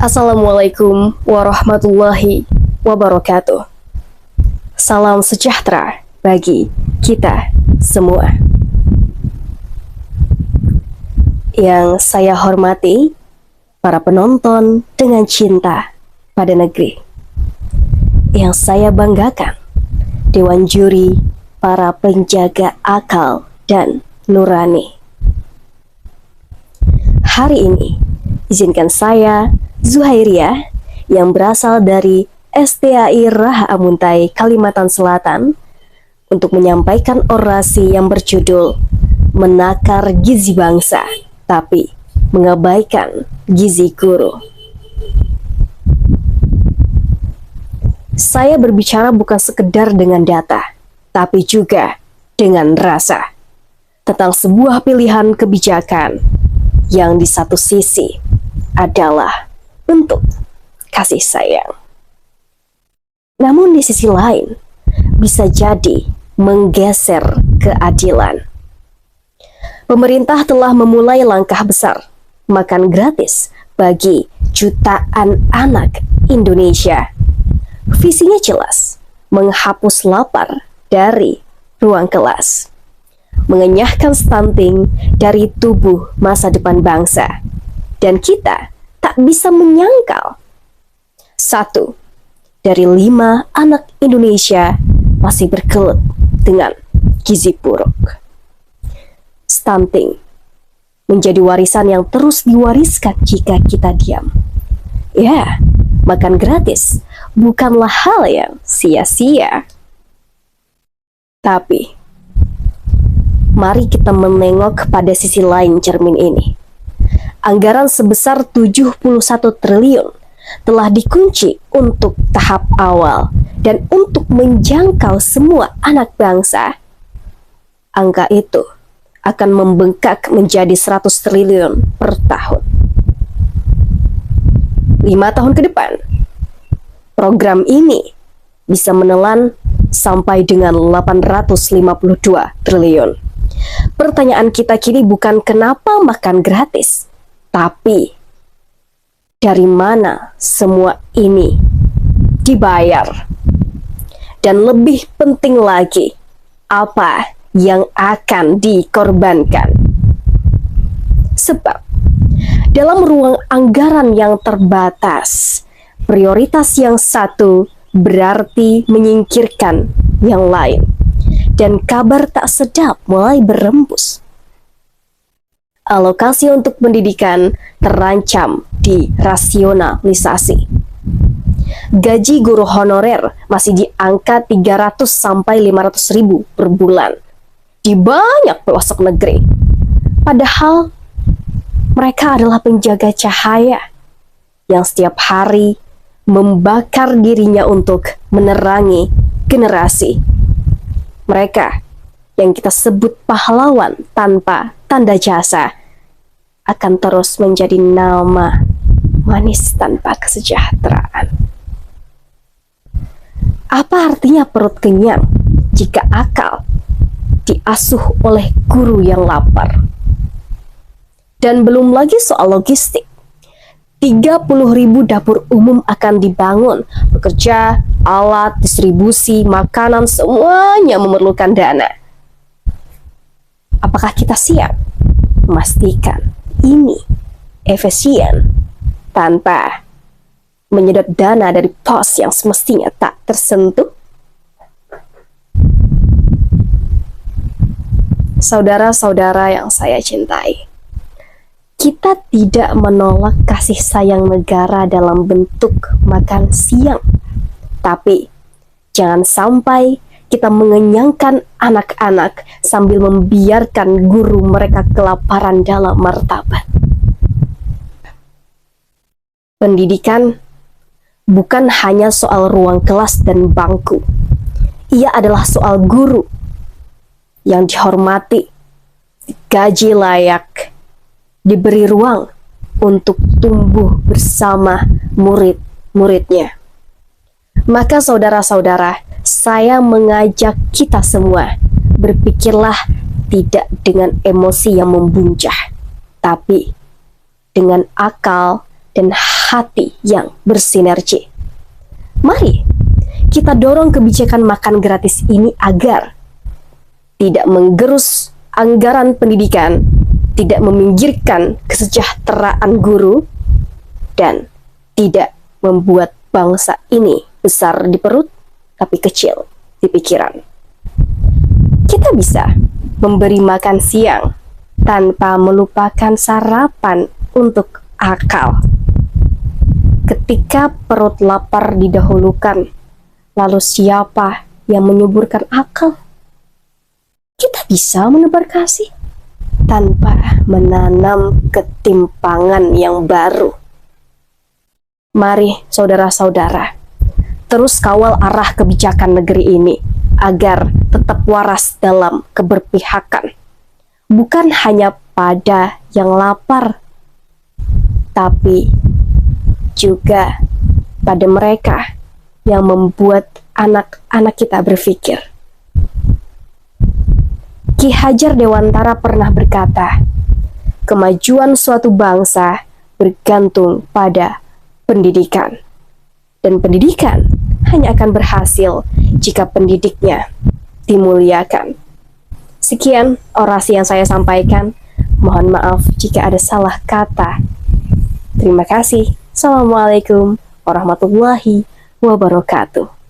Assalamualaikum warahmatullahi wabarakatuh. Salam sejahtera bagi kita semua. Yang saya hormati, para penonton dengan cinta pada negeri. Yang saya banggakan, Dewan Juri, para penjaga akal dan nurani. Hari ini, izinkan saya, Zuhairiyah, yang berasal dari STAI Raha Amuntai, Kalimantan Selatan, untuk menyampaikan orasi yang berjudul Menakar Gizi Bangsa, tapi mengabaikan gizi guru. Saya berbicara bukan sekedar dengan data, tapi juga dengan rasa, tentang sebuah pilihan kebijakan yang di satu sisi adalah bentuk kasih sayang, namun di sisi lain bisa jadi menggeser keadilan. Pemerintah telah memulai langkah besar makan gratis bagi jutaan anak Indonesia. Visinya jelas, menghapus lapar dari ruang kelas, mengenyahkan stunting dari tubuh masa depan bangsa. Dan kita tak bisa menyangkal, 1 dari 5 anak Indonesia masih bergelut dengan gizi buruk. Stunting menjadi warisan yang terus diwariskan jika kita diam. Ya, makan gratis bukanlah hal yang sia-sia. Tapi, mari kita menengok pada sisi lain cermin ini. Anggaran sebesar 71 triliun telah dikunci untuk tahap awal dan untuk menjangkau semua anak bangsa. Angka itu akan membengkak menjadi 100 triliun per tahun. 5 tahun ke depan, program ini bisa menelan sampai dengan 852 triliun. Pertanyaan kita kini bukan kenapa makan gratis, tapi dari mana semua ini dibayar? Dan lebih penting lagi, apa yang akan dikorbankan? Sebab dalam ruang anggaran yang terbatas, prioritas yang satu berarti menyingkirkan yang lain. Dan kabar tak sedap mulai berembus. Alokasi untuk pendidikan terancam dirasionalisasi. Gaji guru honorer masih di angka 300 sampai 500 ribu per bulan di banyak pelosok negeri. Padahal mereka adalah penjaga cahaya yang setiap hari membakar dirinya untuk menerangi generasi. Mereka yang kita sebut pahlawan tanpa tanda jasa akan terus menjadi nama manis tanpa kesejahteraan. Apa artinya perut kenyang jika akal diasuh oleh guru yang lapar? Dan belum lagi soal logistik. 30.000 dapur umum akan dibangun, pekerja, alat, distribusi, makanan, semuanya memerlukan dana. Apakah kita siap memastikan ini efisien tanpa menyedot dana dari pos yang semestinya tak tersentuh? Saudara-saudara yang saya cintai, kita tidak menolak kasih sayang negara dalam bentuk makan siang. Tapi jangan sampai kita mengenyangkan anak-anak sambil membiarkan guru mereka kelaparan dalam martabat. Pendidikan bukan hanya soal ruang kelas dan bangku. Ia adalah soal guru yang dihormati, digaji layak, diberi ruang untuk tumbuh bersama murid-muridnya. Maka saudara-saudara, saya mengajak kita semua, berpikirlah tidak dengan emosi yang membuncah, tapi dengan akal dan hati yang bersinergi. Mari kita dorong kebijakan makan gratis ini agar tidak menggerus anggaran pendidikan, tidak meminggirkan kesejahteraan guru, dan tidak membuat bangsa ini besar di perut tapi kecil di pikiran. Kita bisa memberi makan siang tanpa melupakan sarapan untuk akal. Ketika perut lapar didahulukan, lalu siapa yang menyuburkan akal? Kita bisa menebar kasih tanpa menanam ketimpangan yang baru. Mari saudara-saudara, terus kawal arah kebijakan negeri ini agar tetap waras dalam keberpihakan. Bukan hanya pada yang lapar, tapi juga pada mereka yang membuat anak-anak kita berpikir. Ki Hajar Dewantara pernah berkata, kemajuan suatu bangsa bergantung pada pendidikan. Dan pendidikan hanya akan berhasil jika pendidiknya dimuliakan. Sekian orasi yang saya sampaikan. Mohon maaf jika ada salah kata. Terima kasih. Assalamualaikum warahmatullahi wabarakatuh.